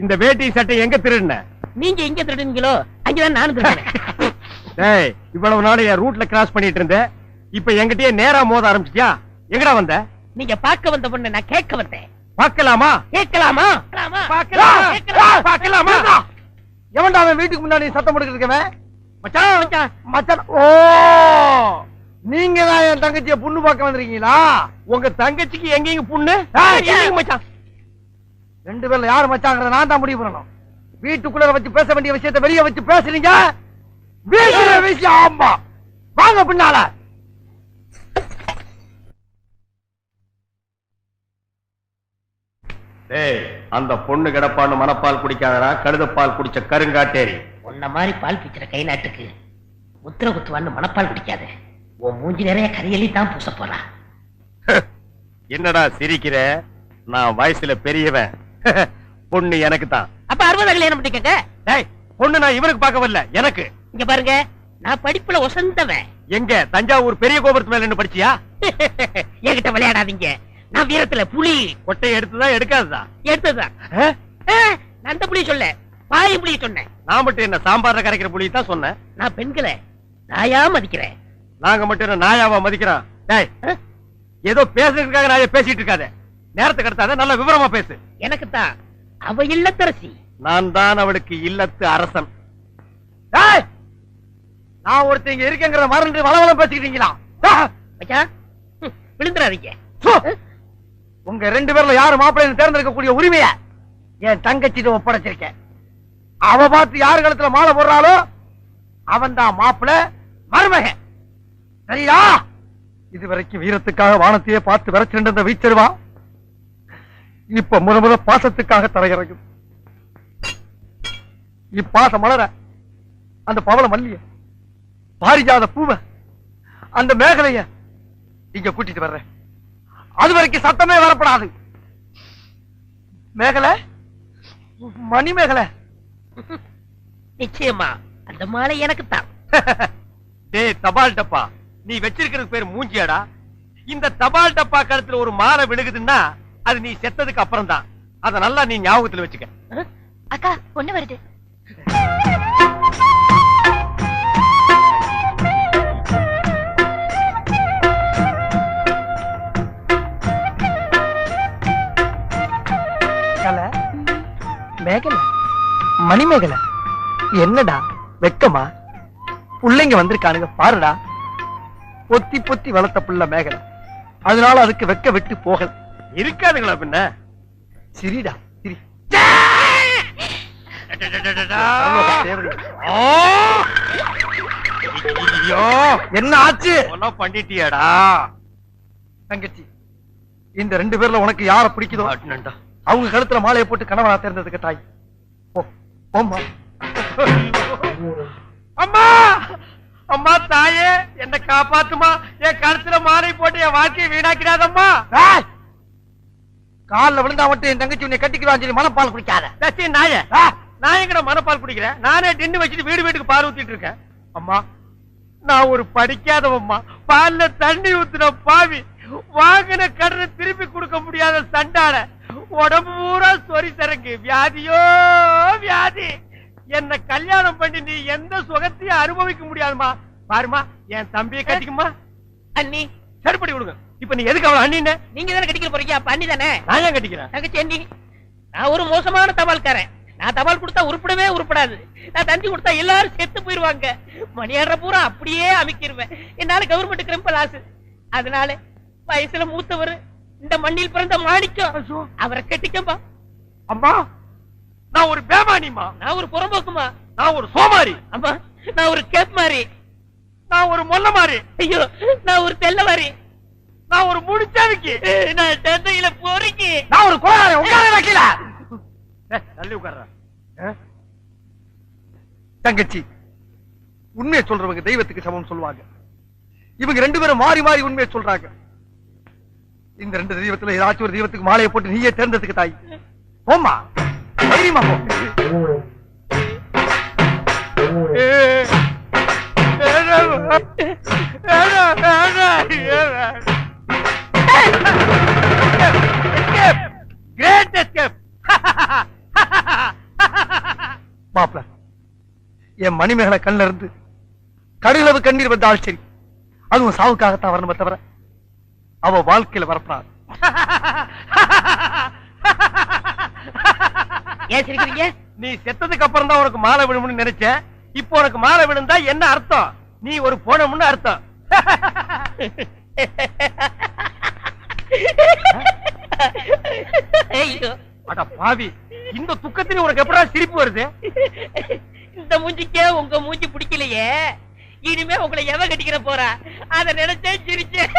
இந்த வேட்டி சட்டை எங்க திருடுன? நீங்க எங்க திருடுனீங்களோ அங்கதான் நானும் திருடுனேன். டேய், இவ்வளவு நாள் என் ரூட்ல கிராஸ் பண்ணிட்டு இருந்தேன். இப்ப என்கிட்டயே நேரா மோத ஆரம்பிச்சிட்டியா? எங்கடா வந்த? நீங்க பார்க்க வந்த பொண்ணு நான் கேட்க வந்தேன். பார்க்கலாமா? கேட்கலாமா? பார்க்கலாமா? எவன்டா அவன் வீட்டுக்கு முன்னாடி சத்தம் போட்டுக்கிட்டு இருக்கவன்? மச்சான் மச்சான் மச்சான். ஓ, நீங்க தான் என் தங்கச்சியை பொண்ணு பார்க்க வந்திருக்கீங்களா? உங்க தங்கச்சிக்கு எங்கேயும் புண்ணு? மச்சான், ரெண்டு பேர்ல யாரு மச்சாங்கிறத நான் தான் முடிவு பண்ணணும். வீட்டுக்குள்ள வச்சு பேச வேண்டிய விஷயத்தை வெளியே வச்சு பேசுறீங்க. வீட்டுல விஷயம். ஆமா, வாங்க பின்னால. டேய், அந்த பொண்ணு கிடப்பான்னு மனப்பால் குடிக்காதடா, கழுதப்பால் குடிச்ச கருங்காட்டேரி. உன்ன மாதிரி பால் பிச்சுற கை நாட்டுக்கு முத்திர குத்துவான்னு மனப்பால் குடிக்காது. உன் மூஞ்சி நிறைய கரியலி தான் பூச போறா. என்னடா சிரிக்கிற? நான் வயசுல பெரியவன். பொண்ணு எனக்கு தான். அப்ப 60 கல்யாணம் பண்ணிக்கங்க. டேய், பொண்ணு நான் இவனுக்கு பார்க்க வரல, எனக்கு. இங்க பாருங்க, நான் படிப்புல ஒசந்தவன். எங்க தஞ்சாவூர் பெரிய கோபுரத்து மேல நின்னு படிச்சியா? என்கிட்ட விளையாடாதீங்க. நான் வீரத்துல புலி. கொட்டை எடுத்துதான் எடுக்காதுதா? எடுத்ததுதான். நான் அந்த புலி சொல்ல, பாய் புலி சொன்னேன். நான் மட்டும் என்ன சாம்பார்ல கரைக்கிற புலி தான் சொன்னேன். நான் பெண்களை நாயா மதிக்கிறேன். நாங்க மட்டும் என்ன நாயாவா மதிக்கிறோம்? டேய், ஏதோ பேசுறதுக்காக நாய பேசிட்டு இருக்காத. நேரத்துக்கு எடுத்தாத, நல்ல விவரமா பேசு. எனக்கு தான் அவ இல்லத்தரசி. நான் தான் அவளுக்கு இல்லத்து அரசன். நான் ஒருத்தங்க இருக்கேங்கிற மறந்து வளவளம் பேசிக்கிட்டீங்களா? விழுந்துறாதீங்க. உங்க ரெண்டு பேர்ல யாரு மாப்பிள்ளை தேர்ந்தெடுக்கக்கூடிய உரிமைய என் தங்கச்சிட்டு ஒப்படைச்சிருக்கேன். அவ பார்த்து யாரு கழுத்துல மாலை போடுறாளோ அவன் தான் மாப்பிள்ளை, மருமக. சரியா? இதுவரைக்கும் வீரத்துக்காக வானத்தையே பார்த்து விரைச்சிருந்த வீச்சருவா இப்ப முத பாசத்துக்காக தரையிறங்கும். இப்பாசம் மலர அந்த பவள மல்லிய, பாரிஜாத பூவ, அந்த மேகலைய இங்க கூட்டிட்டு வர்றேன். அது வரைக்கும் சத்தமே வரப்படாது. மேகலை, மணி மேகலை. நிச்சயமா அந்த மாலை எனக்கு தான். டேய் தபால் டப்பா, நீ வச்சிருக்கிறது பேர் மூஞ்சியாடா? இந்த தபால் டப்பா கழுத்துல ஒரு மாலை விழுகுதுன்னா அது நீ செத்ததுக்கு அப்புறம் தான். அத நல்லா நீ ஞாபகத்துல வச்சுக்க. அக்கா, பொண்ணு வருது. மேகலை, மணிமேகலை, என்னடா வெக்கமா? பிள்ளைங்க வந்திருக்கானுங்க பாருடா. பொத்தி பொத்தி வளர்த்த புள்ள மேகலை, அதனால அதுக்கு வெக்க விட்டு போகல. இருக்காதுங்களா பின்ன? சிரிடா சிரி. என்ன ஆச்சு? பண்ணிட்டியாடா தங்கச்சி? இந்த ரெண்டு பேர்ல உனக்கு யார பிடிக்குதோ அவங்க கழுத்துல மாலையை போட்டு கணவனா தேர்ந்ததுக்கு தாய். அம்மா அம்மா, தாயே என்ன காப்பாத்துமா. என் கழுத்துல மாலை போட்டு என் வாழ்க்கையை வீணாக்கிறாதம்மா. காலில் விழுந்தா மட்டும் என் தங்கச்சி உன்னை கட்டிக்கிறான்னு சொல்லி மனப்பால் குடிக்காத. நாய, நான் எங்கட மனப்பால் குடிக்கிறேன்? நானே டின்னு வச்சுட்டு வீடு வீட்டுக்கு பால் ஊத்திட்டு இருக்கேன். அம்மா, நான் ஒரு படிக்காதவம்மா. பால்ல தண்ணி ஊத்துன பாவி, வாங்கின கடனை திருப்பி கொடுக்க முடியாத சண்டான, உடம்பு பூரா சொறி தரங்கு, வியாதியோ வியாதி. என்ன கல்யாணம் பண்ணி நீ எந்த சுகத்தையும் அனுபவிக்க முடியாதுமா. பாருமா, என் தம்பியை கட்டிக்குமா. அண்ணி சரிப்படி கொடுங்க. இப்ப நீ எதுக்கு அவன் அண்ணி? நீங்க தானே கட்டிக்க போறீங்க. அப்ப அண்ணி தானே. நான் ஏன் கட்டிக்கிறேன்? தங்கச்சி அண்ணி. நான் ஒரு மோசமான தபால்காரன். நான் தபால் கொடுத்தா உருப்படவே உருப்படாது. நான் தந்தி கொடுத்தா எல்லாரும் செத்து போயிருவாங்க. மணியாடுற பூரா அப்படியே அமைக்கிருவேன். என்னால கவர்மெண்ட் கிரிம்பல் ஆசு. அதனால வயசுல மூத்தவர், இந்த மண்ணில் பிறந்த மாணிக்கம், அவரை கட்டிக்கப்பா. அம்மா, நான் ஒரு பேமானிமா. நான் ஒரு புறம்போக்குமா. நான் ஒரு சோமாரி. அம்மா, நான் ஒரு கேப் மாறி. நான் ஒரு மொல்ல மாறி. ஐயோ, நான் ஒரு தெல்ல மாறி. நான் ஒரு முடிச்சாவிக்கு. நான் தந்தையில போறீங்க. நான் ஒரு குழந்தை. உட்கார வைக்கல. தள்ளி உட்கார்ற. தங்கச்சி, உண்மையை சொல்றவங்க தெய்வத்துக்கு சமம் சொல்லுவாங்க. இவங்க ரெண்டு பேரும் மாறி மாறி உண்மையை சொல்றாங்க. இந்த ரெண்டு தெய்வத்துல ஏதாச்சும் ஒரு தெய்வத்துக்கு மாலையை போட்டு நீயே தேர்ந்ததுக்கு தாய். போமா, தைரியமா போ. மாப்பிள என் மணிமேகலை கண்ணில இருந்து கடுகளவு கண்ணீர் வந்தால் சரி, அதுவும் சாவுக்காகத்தான் வரணுமே தவிர அவ வாழ்க்கையில வரப்படாது. ஏன் சிரிக்கிறீங்க? நீ செத்ததுக்கு அப்புறம் தான் உனக்கு மாலை விழும்னு நினைச்சேன். இப்போ உனக்கு மாலை விழுந்தா என்ன அர்த்தம்? நீ ஒரு போனமுன்னு அர்த்தம். ஐயோ, அட பாவி, இந்த துக்கத்திலே உனக்கு எப்படா சிரிப்பு வருது? இந்த மூஞ்சிக்கே உங்க மூஞ்சி பிடிக்கலையே, இனிமே உங்களை எவ கட்டிக்கிற போறா? அத நினைச்சே சிரிச்சேன்.